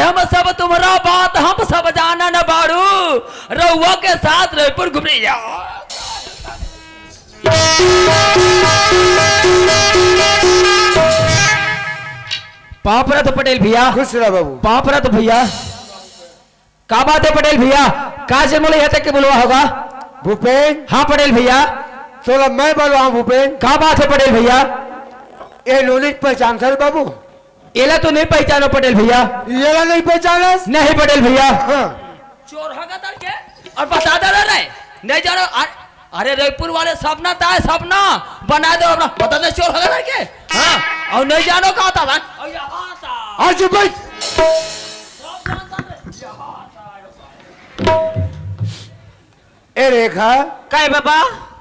हम सब तुम्हारा बात हम सब जाना न बाड़ू रउआ के साथ रायपुर घूमने जाओ। पापरत पटेल भैया खुश रह बाबू। पापरत भैया का बात है पटेल भैया का से बोले तक के बोलवा होगा भूपेन। हाँ पटेल भैया थोड़ा मैं बोल रहा हूँ भूपेन। का बात है पटेल भैया ये नॉलेज पहचान सर बाबू। एला तो नहीं पहचानो पटेल भैया। ये नहीं पहचाना नहीं पटेल भैया। हाँ। चोर होगा तर के और बता दे रहे नहीं जानो। अरे रायपुर वाले सपना था सपना बना दो अपना पता नहीं चोर होगा के। हाँ और नहीं जानो कहा था आज भाई ए रेखा काय बाबा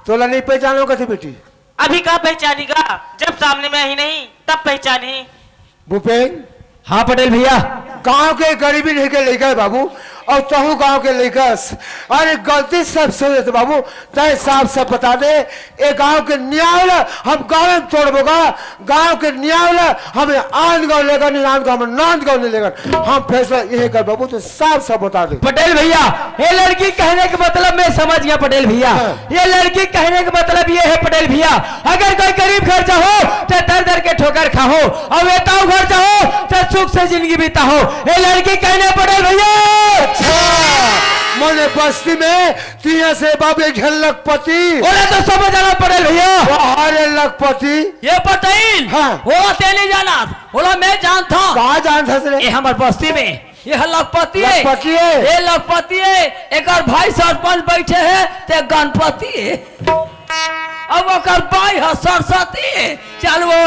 तोला नहीं पहचानो कथी बेटी। अभी का पहचानेगा जब सामने में आई नहीं तब पहचाने। भूपेन। हाँ पटेल भैया गांव के गरीबी नहीं के लेकर बाबू और तहु गांव के लेकर अरे गलती सब सोच बाबू तय साफ सब बता दे। ये गांव के न्याय हम गांव में तोड़बोगा गांव के न्याय हमें आन गांव लेकर निरान गांव में नांद गांव नहीं लेकर हम फैसला यही कर बाबू तो साफ सब बता दे। पटेल भैया ये लड़की कहने का मतलब मैं समझ गया पटेल भैया। ये लड़की कहने का मतलब ये है पटेल भैया अगर कोई गरीब घर जाओ तो दर दर के ठोकर खाओ और वेताऊ घर जाओ तो सुख से जिंदगी बिताओ। ये लड़की कहने पटेल भैया मोने बस्ती में तिया से बाबे घेर लखपति बोले तो सब जाना पटेल भैया। अरे लखपति ये पटेल हाँ। बोला तेली जाना बोला मैं जानता हूँ। कहा जानता रे? ये हमारे बस्ती में ये लखपति है। लखपति है। ये लखपति है एक और भाई सरपंच बैठे है ते गणपति है अब ओकर भाई है सरस्वती है। चल वो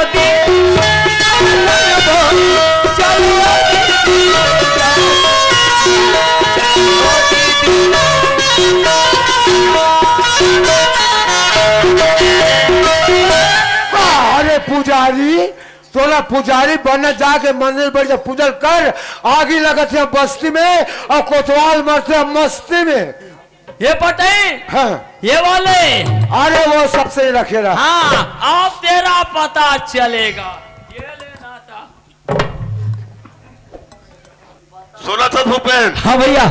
अरे पुजारी तोला पुजारी बनने जाके मंदिर बढ़ जा पूजल कर आगे लगत है बस्ती में और कोतवाल मरते हैं मस्ती में। ये पटेल हाँ। ये वाले अरे वो सबसे रखेगा। हाँ अब तेरा पता चलेगा। ये लेना था सुना था भूपेन। हाँ भैया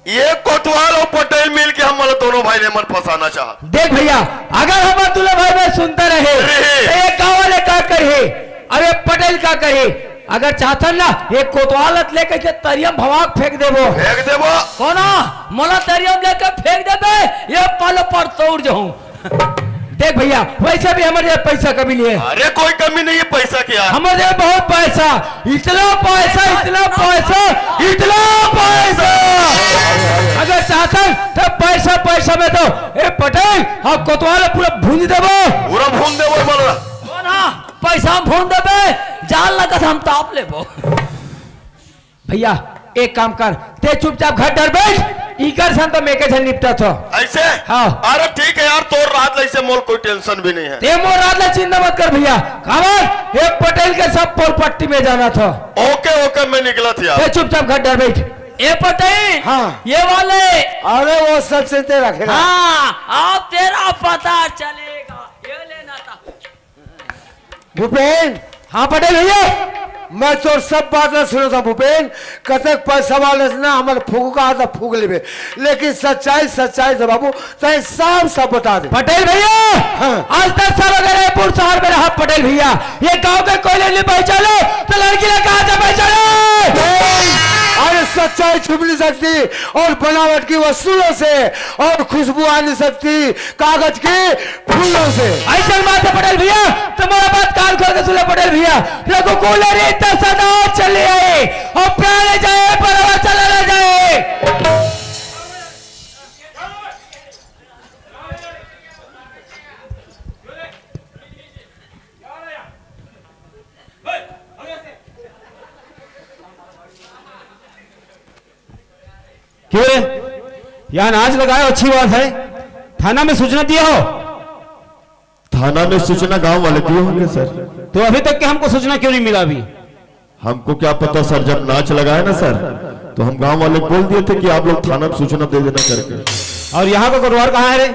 ये कोतवाल और पटेल मिल के हम दोनों भाई ने मन फंसाना चाहा। देख भैया अगर हम दूल्हा भाई में सुनते रहे तो ये गाँव वाले क्या करे अब ये पटेल क्या करे अगर चाहता ना ये कोतवालत लेके तरियम भवाक फेंक देवो कोना मोला तरियम लेके फेंक देबे ये पल पर तोड़ जाऊं। देख भैया वैसे भी हमारे पैसा कभी नहीं है। अरे कोई कमी नहीं है पैसा क्या हमारे बहुत पैसा इतना पैसा इतना पैसा इतना पैसा अगर चाहता तो पैसा पैसा में तो ए पटेल आप कोतवाल पूरा भूंज देबो पूरा भून देबो बोल रहा कोना पैसा भून देबे जान लगत हम ताप लेबो। भैया एक काम कर ते चुपचाप घर डर बैठ इकर सन तो मेके से निपटा था ऐसे। हाँ। अरे ठीक है यार तोर रात ऐसे मोल कोई टेंशन भी नहीं है। ते मोर रात ला चिंता मत कर भैया खबर एक पटेल के सब पोल पट्टी में जाना था। ओके ओके मैं निकला था यार। ते चुपचाप घर डर बैठ ए पटेल। हाँ। ये वाले अरे वो सबसे ते रखेगा। हाँ अब तेरा पता चलेगा। ये लेना था भूपेन। हाँ पटेल भैया मैं तो सब बात न सुना था भूपेन कतक पैसा वाले ना हमारे फूक का था फूक ले लेकिन सच्चाई सच्चाई था बाबू तय साफ सब बता दे। पटेल भैया हाँ। आज तक सब अगर रायपुर शहर में रहा पटेल भैया ये गांव के कोयले नहीं पहचानो तो लड़की ने कहा से पहचानो। अरे सच्चाई छुप नहीं सकती और बनावट की वस्तुओं से और खुशबू आ नहीं सकती कागज के फूलों से। ऐसा बात है पटेल भैया तुम्हारा बात कान खोल के सुनो पटेल भैया रघुकुल रीत सदा चले आए और प्राण जाए पर चला न जाए। क्यों यहाँ नाच लगाए अच्छी बात है थाना में सूचना दिया हो। थाना में सूचना गांव वाले दिए होंगे सर। तो अभी तक के हमको सूचना क्यों नहीं मिला अभी। हमको क्या पता सर जब नाच लगाया ना सर तो हम गांव वाले बोल दिए थे कि आप लोग थाना में सूचना दे देना करके। और यहाँ का कोटवार कहाँ है रे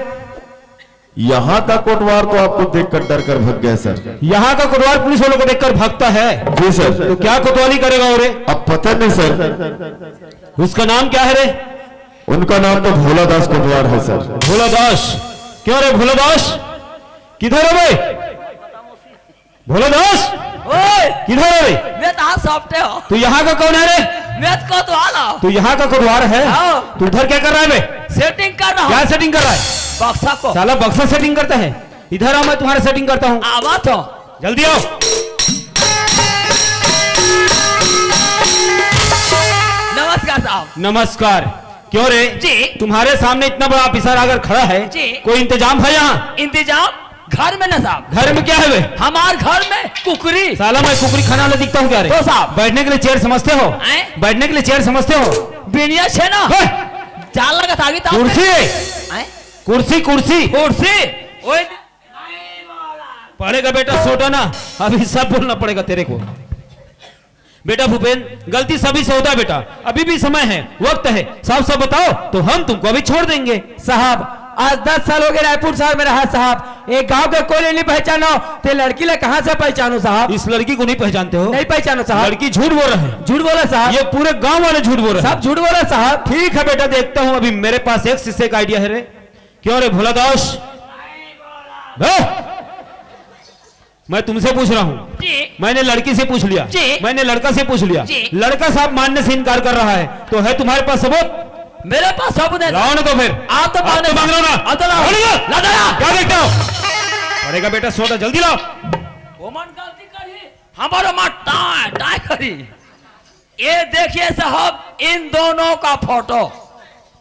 यहाँ का कोटवार तो आपको देखकर डर कर भाग गया सर। यहाँ का कोटवार पुलिस वालों को देखकर भागता है। जी सर। तो क्या कोतवाली करेगा और अब पता नहीं सर। उसका नाम क्या है रे? उनका नाम तो भोला दास कोटवार है सर। भोला दास? क्यों रे भोला दास? किधर है भाई भोला दास? ओए किधर है रे? मैं तो सॉफ्ट हो। तू यहाँ का कौन है रे? मैं तो कोतवाल हूं। तू यहाँ का कोटवार है? हाँ। तू इधर क्या कर रहा है बे? सेटिंग कर रहा क्या हूं सेटिंग कर रहा है? बक्सा को। साला बक्सा सेटिंग करता है। इधर आओ, मैं तुम्हारा सेटिंग करता हूँ। आवा तो जल्दी आओ। नमस्कार साहब। नमस्कार। क्यों रे? जी। तुम्हारे सामने इतना बड़ा ऑफिसर अगर खड़ा है, जी। कोई इंतजाम है यहाँ? इंतजाम घर में ना साहब। घर में क्या है बे? हमार घर में कुकरी। साला मैं कुकरी खाना वाला दिखता हूँ क्या रे? तो साहब। बैठने के लिए चेयर समझते हो? हैं? बैठने के लिए चेयर समझते हो? बिनिया छे ना हे! जाल लगा था कुर्सी कुर्सी कुर्सी कुर्सी। ओए पड़ेगा बेटा सोटा ना, अभी सब बोलना पड़ेगा तेरे को। बेटा भूपेन, गलती सभी से होता है बेटा, अभी भी समय है, वक्त है, साफ साफ बताओ तो हम तुमको अभी छोड़ देंगे। साहब आज 10 साल हो गए रायपुर शहर में रहा साहब। एक गांव के कोई नहीं पहचानो ते लड़की ले कहां से पहचानो साहब? इस लड़की को नहीं पहचानते हो? नहीं पहचानो साहब। लड़की झूठ बोल रहे हैं। झूठ बोला साहब। ये पूरे गांव वाले झूठ बोल रहे हैं। सब झूठ बोला साहब। ठीक है बेटा, देखता हूं। अभी मेरे पास एक शीशे का आइडिया है रे। क्यों रे भोला दास? मैं तुमसे पूछ रहा हूँ। जी। मैंने लड़की से पूछ लिया। जी। मैंने लड़का से पूछ लिया। जी। लड़का साहब मानने से इनकार कर रहा है, तो है तुम्हारे पास सबूत? मेरे पास सबूत है। लाओ ना तो फिर। आप तो मांग लो ना। आप तो लाओ। ला दो ना। क्या देखते हो? पड़ेगा बेटा सोटा, जल्दी लाओ। ओमन गलती करी हमारा मां टाई टाई करी। ये देखिए साहब इन दोनों का फोटो।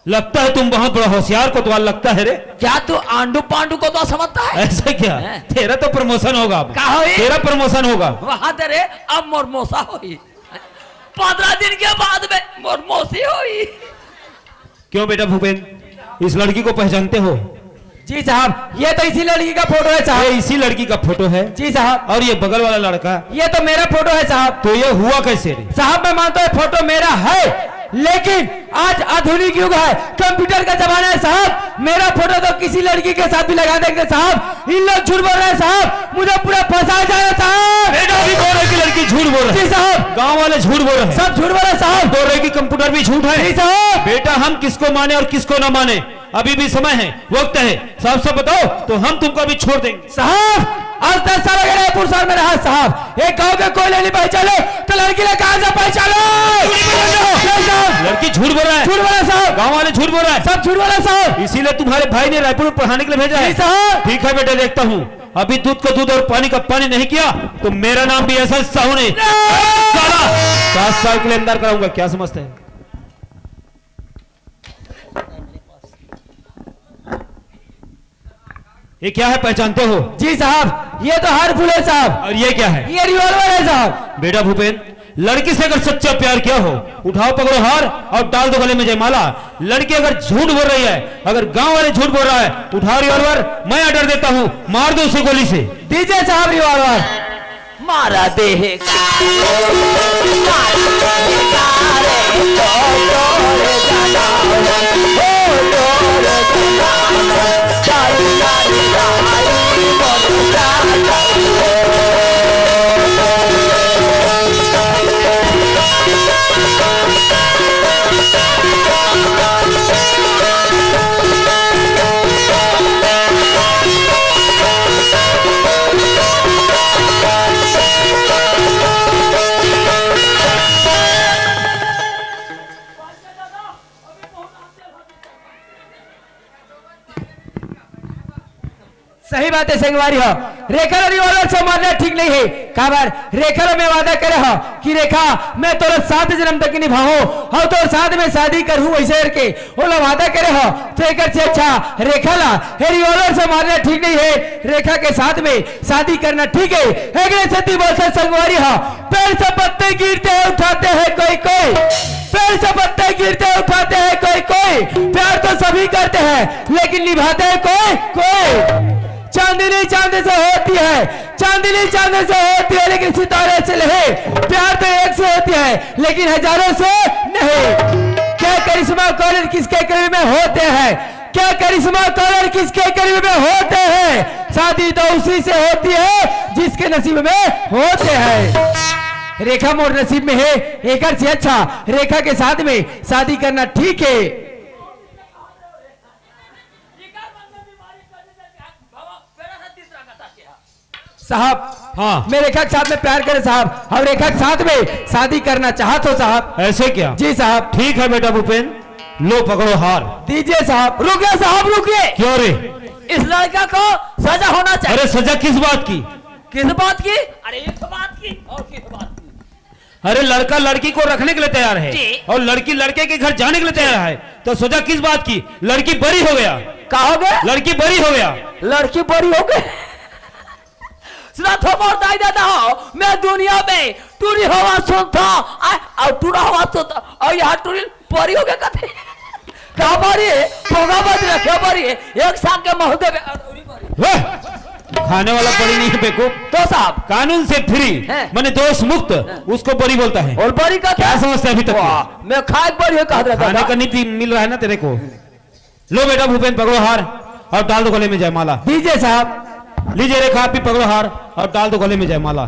लगता है तुम बहुत बड़ा होशियार कोतवाल लगता है रे। क्या तू आंडू पांडू को तो समझता है? ऐसा क्या? हैं? तेरा तो प्रमोशन होगा अब। का होई? तेरा प्रमोशन होगा। वहां तेरे अब मोरमोसा हुई। 15 दिन के बाद में मोरमोसी हुई। क्यों बेटा भूपेन, इस लड़की को पहचानते हो? जी साहब, ये तो इसी लड़की का फोटो है ये साहब। इसी लड़की का फोटो है? जी साहब। और ये बगल वाला लड़का? ये तो मेरा फोटो है साहब। तो ये हुआ कैसे रे? साहब मैं मानता हूँ फोटो मेरा है, लेकिन आज आधुनिक युग है, कंप्यूटर का जमाना है साहब। मेरा फोटो तो किसी लड़की के साथ भी लगा देंगे साहब। इन लोग झूठ बोल रहे हैं साहब, मुझे पूरा फंसा जाए साहब। बेटा भी बोल रहे कि लड़की झूठ बोल रही जी है। साहब। गांव वाले झूठ बोल रहे हैं। सब झूठ बोल रहे हैं साहब। बोल रहे कि कंप्यूटर भी झूठ है। जी साहब। बेटा हम किसको माने और किसको ना माने, अभी भी समय है, वक्त है, साफ साफ बताओ तो हम तुमको अभी छोड़ देंगे। साहब आज 10 साल हो गए रायपुर शहर में रहा साहब। एक गांव के कोई नहीं पहचानो तो लड़की ने कहां से पहचानो? लड़की झूठ बोल रहा है। झूठ बोला साहब। गांव वाले झूठ बोल रहा है। सब झूठ बोला साहब। इसीलिए तुम्हारे भाई ने रायपुर में पढ़ाने के लिए भेजा है। जी साहब। ठीक है बेटा, देखता हूँ। अभी दूध का दूध और पानी का पानी नहीं किया तो मेरा नाम भी ऐसा साहू ने साला 7 साल के लिए अंदर कराऊंगा। क्या समझते हैं? ये क्या है, पहचानते हो? जी साहब, ये तो हर फूल है साहब। और ये क्या है? ये रिवॉल्वर है साहब। बेटा भूपेन, लड़की से अगर सच्चा प्यार किया हो, उठाओ पकड़ो हार और डाल दो गले में जयमाला। लड़की अगर झूठ बोल रही है, अगर गांव वाले झूठ बोल रहा है, उठाओ रिवॉल्वर, मैं ऑर्डर देता हूं, मार दो उसे गोली से। दीजिए साहब रिवॉल्वर। मारा देह सही बात है संगवारी हो। रेखा रिवॉल्वर से मारना ठीक नहीं है। काबर रेखा में वादा करे हो कि रेखा मैं तोरा 7 जन्म तक निभाऊं और तोर साथ में शादी करूं, वैसे करके वो लोग वादा करे हो। तो एक से अच्छा रेखा ला हे रिवॉल्वर से मारना ठीक नहीं है। रेखा के साथ में शादी करना ठीक है। एक सती बोलते संगवारी हो, पेड़ से पत्ते गिरते हैं उठाते हैं कोई कोई, पेड़ से पत्ते गिरते उठाते हैं कोई कोई। प्यार तो सभी करते हैं लेकिन निभाते हैं कोई कोई। चांदनी चांद से होती है, चांदनी चांद से होती है लेकिन सितारे से नहीं। प्यार तो एक से होती है लेकिन हजारों से नहीं। क्या करिश्मा कॉलेज किसके करीब में होते हैं? क्या करिश्मा कलर किसके करीब में होते हैं? शादी तो उसी से होती है जिसके नसीब में होते हैं। रेखा मोर नसीब में है, एक से अच्छा रेखा के साथ में शादी करना ठीक है। साहब हाँ। मैं रेखा के साथ में प्यार करे साहब, और रेखा के साथ में शादी करना चाहते हो साहब? ऐसे क्या? जी साहब। ठीक है बेटा भूपेन, लो पकड़ो हार। दीजिए साहब। रुकिए साहब रुकिए, क्यों रे? इस लड़का को सजा होना चाहिए। अरे सजा किस बात की? किस बात की? अरे इस बात की और किस बात की? अरे लड़का लड़की को रखने के लिए तैयार है जी। और लड़की लड़के के घर जाने के लिए तैयार है, तो सजा किस बात की? लड़की बरी हो गया। कहा हो गया? लड़की बरी हो गया। लड़की बड़ी हो गई। सुना तो बताई देता हूँ, मैं दुनिया में टूरी हवा सुनता और टूरा हवा सुनता और यहाँ टूरी बड़ी हो गया कहते क्या बड़ी है? भोगा बच रखे बड़ी है, एक साल के महोदय में अधूरी बड़ी। वाह! खाने वाला बड़ी नहीं है बेवकूफ। तो साहब कानून से फ्री है। माने दोष मुक्त, उसको बरी बोलता है। और बड़ी का क्या समझता है अभी तक? वाह, मैं खाए बड़ी है कहा खाने का नहीं मिल रहा है ना तेरे को। लो बेटा भूपेन पकड़ो हार और डाल दो गले में जयमाला। दीजिए साहब। लीजिए रेखा आप भी पकड़ो हार और डाल दो गले में जयमाला।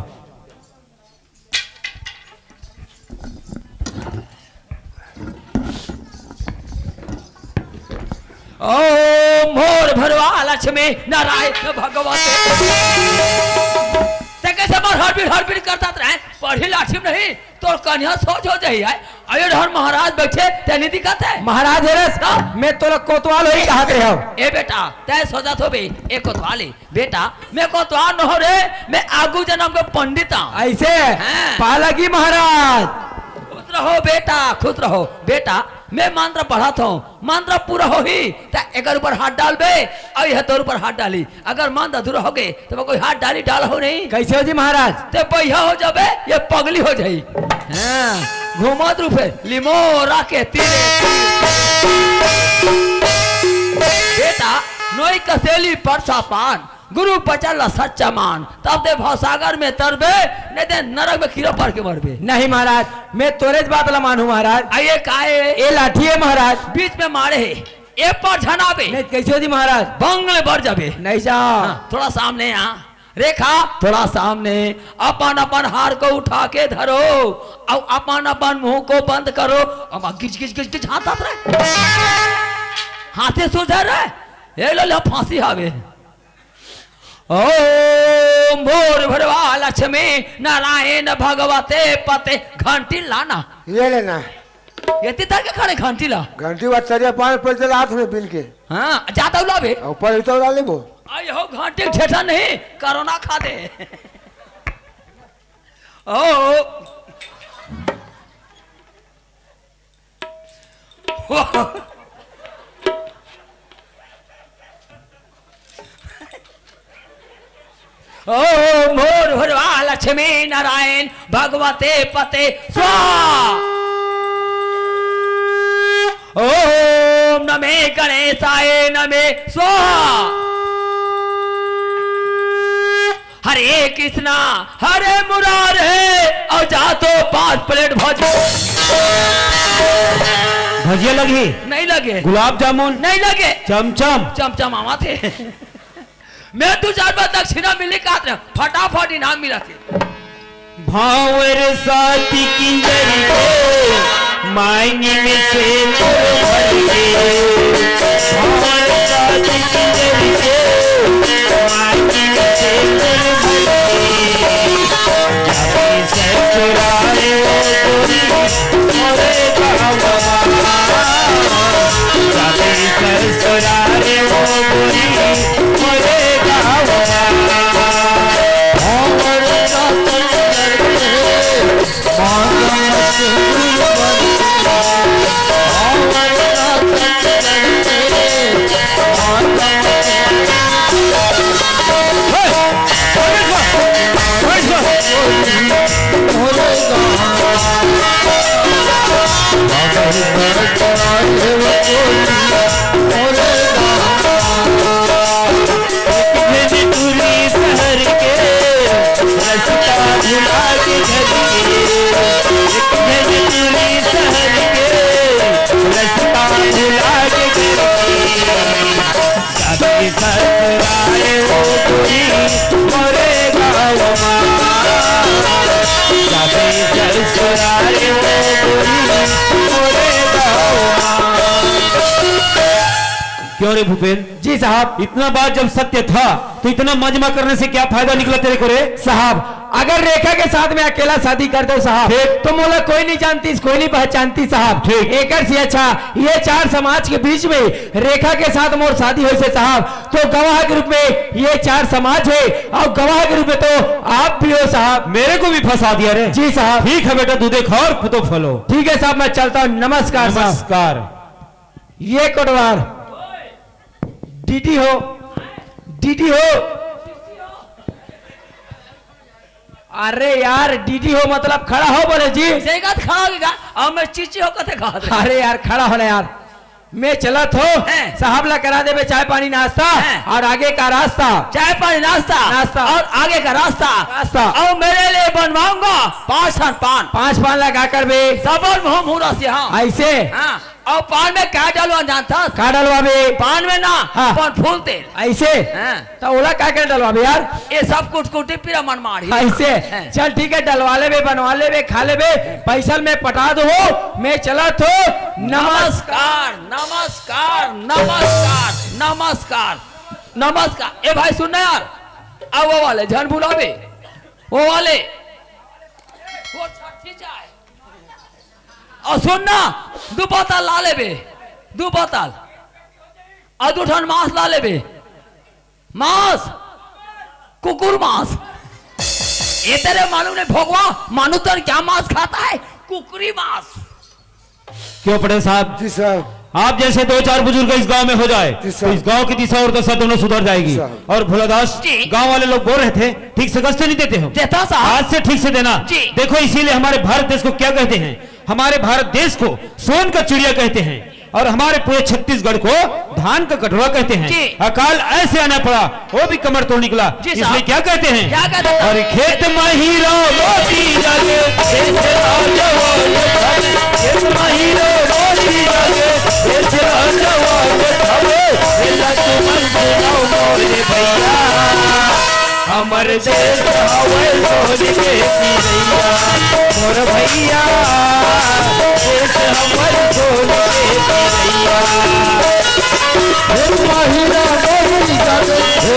ओम मोर भरवा लक्ष्मी नारायण भगवते। ते कैसे मोर हड़बीड़ करता रहे, पढ़ी लाठी नहीं तो कन्या सोच हो जाई है। अयोध्या महाराज बैठे तेनी दिक्कत है। महाराज हेरस मैं तो कोतवाल ही कहा रहे हो। ए बेटा तय सोचा तो भी एक कोतवाली बेटा, मैं कोतवाल न हो रे, मैं आगू जन्म के पंडित हूं। ऐसे हाँ। पालकी महाराज। खुश रहो बेटा, खुश रहो बेटा। मैं मंत्र पढ़ाता हूँ, मंत्र पूरा हो ही तो एक ऊपर हाथ डाल बे और यह तोर ऊपर हाथ डाली। अगर मंत्र अधूरा हो गए तो मैं कोई हाथ डाली डाल हो नहीं। कैसे हो जी महाराज? ते पहिया हो जाबे ये पगली हो जाई। हाँ घुमत रूपे लिमो राके तीरे बेटा नोई कसेली परसा पान गुरु पचल सच्चा मान, तब दे भवसागर में तरबे नहीं दे नरक में कीड़ा पड़ के मरबे। नहीं महाराज मैं तोरे बात ला मानू महाराज। आइए काहे ये लाठी है महाराज। बीच में मारे है एक पर झनाबे नहीं कैसे हो जी महाराज? बंगले बढ़ जाबे। नहीं जा थोड़ा सामने आ रेखा, थोड़ा सामने अपन अपन हार को उठा के धरो और अपन अपन मुंह को बंद करो। अब गिच गिच गिच गिच हाथ रहे हाथे सो जा रहे ये लो फांसी हावे। ओम भोर भरवा लक्ष्मी नारायण भगवते पते। घंटी लाना ये लेना ये तीतर के खड़े घंटी ला। घंटी बात चलिए 5 पैसे हाथ में बिल के हाँ जाता हूँ लाभे ऊपर इतना डाले वो। आई हो घंटे ठेठा नहीं कोरोना खा दे। ओ ओम भोर भरवा लक्ष्मी नारायण भगवते पते स्वाहा। ओम नमे गणेशाय नमे स्वाहा। हरे कृष्णा हरे मुरारे और जा तो 5 प्लेट भजो। भजिया लगी? नहीं लगे। गुलाब जामुन? नहीं लगे। चमचम? चमचमावा थे। मैं 2-4 बार दक्षिणा मिलने का फटाफट इनाम मिला थे। भावर साथी किंजरी को मायने में से तो भर के। भावर साथी किंजरी को मायने में से तो भर के। जाती ससुराले ओ गोरी मोरे गाँव जाती ससुराले ओ गोरी मोरे गाँव। और क्यों रे भूपेन? जी साहब। इतना बात जब सत्य था तो इतना मजमा करने से क्या फायदा निकला तेरे को रे? साहब अगर रेखा के साथ में अकेला शादी कर दो साहब तो मोला कोई नहीं जानती, कोई नहीं पहचानती साहब। ठीक। एक से अच्छा ये 4 समाज के बीच में रेखा के साथ मोर शादी हो से साहब, तो गवाह के रूप में ये 4 समाज है और गवाह के रूप में तो आप भी हो साहब। मेरे को भी फंसा दिया रे। जी साहब। ठीक है बेटा, दूधे खाओ और पुतो फलो। ठीक है साहब, मैं चलता हूँ। नमस्कार साहब। नमस्कार। ये कोटवार डीडी हो, डीडी हो। अरे यार डीडी हो मतलब खड़ा हो बोले जी। सेगत खड़ा होगा और मैं चीची हो कते खा दे। अरे यार खड़ा होना यार, मैं चलत हो हैं। साहब ला करा देवे चाय पानी नाश्ता हैं। और आगे का रास्ता। चाय पानी नाश्ता नाश्ता। और आगे का रास्ता रास्ता। और मेरे लिए बनवाऊंगा 5 टन पान। 5 पान लगा कर बे सबल मुंह मुरा से। हाँ ऐसे हाँ। और पान में क्या डालवा जानता? का डलवा बे? पान में ना हाँ। पान फूल तेल। ऐसे हाँ। तो ओला क्या कर डलवा बे यार? ये सब कुछ कुटी पिरा मन मारी। ऐसे हैं। चल ठीक है, डलवा ले बे, बनवा ले बे, खा ले बे, पैसा में पटा दो हो। मैं चलत हो। नमस्कार नमस्कार नमस्कार नमस्कार नमस्कार। ए भाई सुनना यार, अब वो वाले झन बुलावे, वो वाले वो छठी जाए और सुनना 2 बोतल ला ले बे, 2 बोतल और 2 ठन मांस ला ले बे। मांस कुकुर मांस। ये तेरे मालूम नहीं भोगवा मानू तर क्या मांस खाता है? कुकरी मांस। क्यों पटेल साहब? जी साहब। आप जैसे 2-4 बुजुर्ग इस गांव में हो जाए जी तो साहब। इस गांव की दिशा और दशा दोनों सुधर जाएगी। साहब। और भोलादास, जी। गांव वाले लोग बोल रहे थे ठीक से गश्त नहीं देते हो। देता साहब। आज से ठीक से देना। जी। देखो इसीलिए हमारे भारत देश को क्या कहते हैं? हमारे भारत देश को सोन का चिड़िया कहते हैं और हमारे पूरे छत्तीसगढ़ को धान का कटोरा कहते हैं। जी। अकाल ऐसे आना पड़ा, वो भी कमर तोड़ निकला। जी साहब। इसलिए क्या कहते हैं? क्या कहते हैं? और खेत में हीरो मोती लगे, देश राजवान धवे। खेत में हीरो मोती लगे, देश राजवान धवे। एला तुमन सुनाओ मोरे भैया, हमर देश हवे सोने के चिड़ैया। मोर भैया देश हमर सोने के चिड़ैया। महिला मोदी जागे हे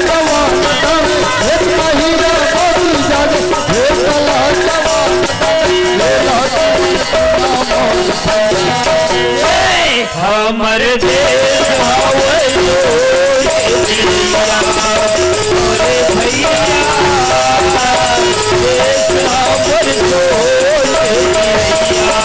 जवान तवे, हे महिला मोदी जागे हे जवान हमर देश हवे सोने के चिड़ैया। मोरे भैया देश हमर सोने के चिड़ैया।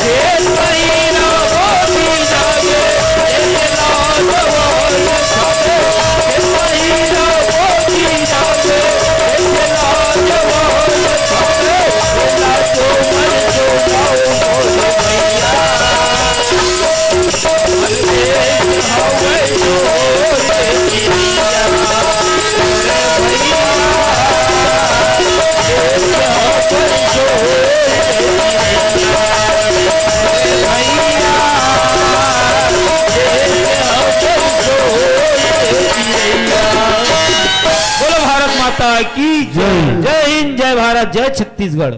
देश महीना मोदी जागे देश राजवान धवे। देश महीना मोदी जागे देश राजवान धवे। एला तुमन सुनाओ मोरे भैया, हमर देश हवे सोने के चिड़ैया। मोरे भैया देश हमर सोने के चिड़ैया। बोलो भारत माता की जय। जय हिंद, जय भारत, जय छत्तीसगढ़।